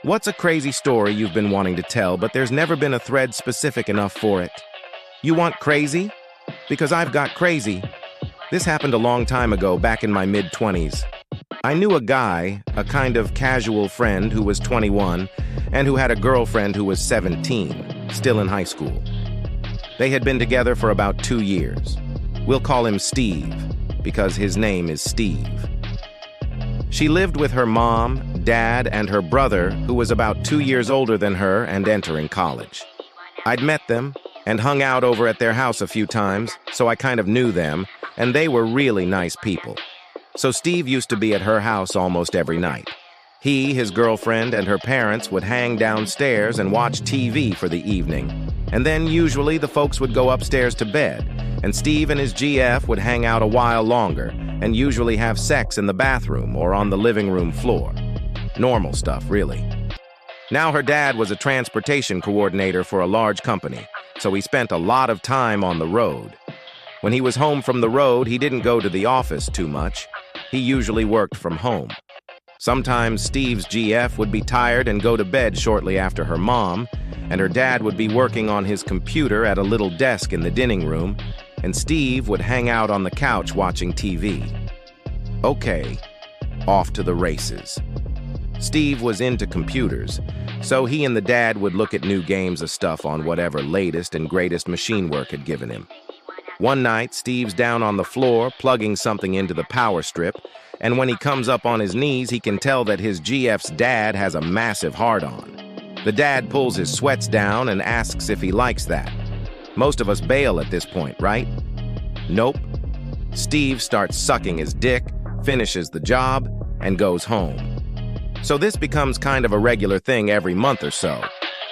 What's a crazy story you've been wanting to tell, but there's never been a thread specific enough for it? You want crazy? Because I've got crazy. This happened a long time ago, back in my mid-20s. I knew a guy, a kind of casual friend who was 21, and who had a girlfriend who was 17, still in high school. They had been together for about 2 years. We'll call him Steve, because his name is Steve. She lived with her mom, dad, and her brother, who was about 2 years older than her and entering college. I'd met them and hung out over at their house a few times, so I kind of knew them, and they were really nice people. So Steve used to be at her house almost every night. He, his girlfriend, and her parents would hang downstairs and watch TV for the evening. And then usually the folks would go upstairs to bed, and Steve and his GF would hang out a while longer and usually have sex in the bathroom or on the living room floor. Normal stuff, really. Now her dad was a transportation coordinator for a large company, so he spent a lot of time on the road. When he was home from the road, he didn't go to the office too much. He usually worked from home. Sometimes Steve's GF would be tired and go to bed shortly after her mom, and her dad would be working on his computer at a little desk in the dining room, and Steve would hang out on the couch watching TV. Okay, off to the races. Steve was into computers, so he and the dad would look at new games of stuff on whatever latest and greatest machine work had given him. One night, Steve's down on the floor, plugging something into the power strip, and when he comes up on his knees, he can tell that his GF's dad has a massive hard-on. The dad pulls his sweats down and asks if he likes that. Most of us bail at this point, right? Nope. Steve starts sucking his dick, finishes the job, and goes home. So this becomes kind of a regular thing every month or so.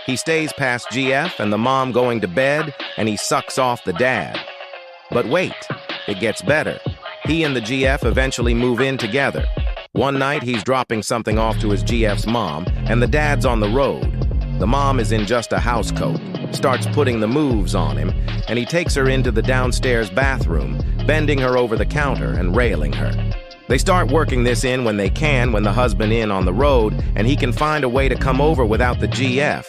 He stays past GF and the mom going to bed, and he sucks off the dad. But wait, it gets better. He and the GF eventually move in together. One night, he's dropping something off to his GF's mom, and the dad's on the road. The mom is in just a house coat, starts putting the moves on him, and he takes her into the downstairs bathroom, bending her over the counter and railing her. They start working this in when they can when the husband in on the road, and he can find a way to come over without the GF.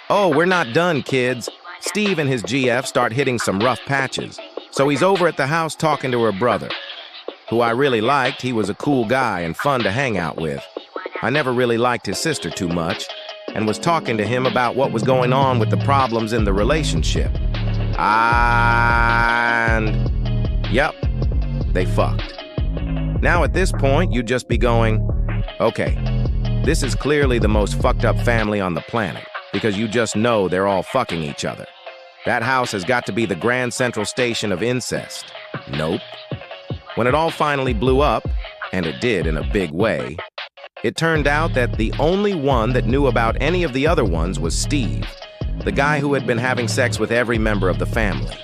Oh, we're not done, kids. Steve and his GF start hitting some rough patches. So he's over at the house talking to her brother, who I really liked. He was a cool guy and fun to hang out with. I never really liked his sister too much, and was talking to him about what was going on with the problems in the relationship. And yep, they fucked. Now at this point, you'd just be going, okay, this is clearly the most fucked up family on the planet, because you just know they're all fucking each other. That house has got to be the Grand Central Station of incest. Nope. When it all finally blew up, and it did in a big way, it turned out that the only one that knew about any of the other ones was Steve, the guy who had been having sex with every member of the family.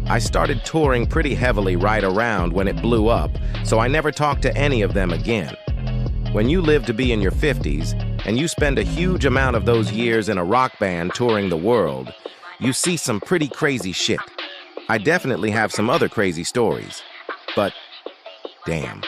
I started touring pretty heavily right around when it blew up, so I never talked to any of them again. When you live to be in your 50s, and you spend a huge amount of those years in a rock band touring the world, you see some pretty crazy shit. I definitely have some other crazy stories, but damn.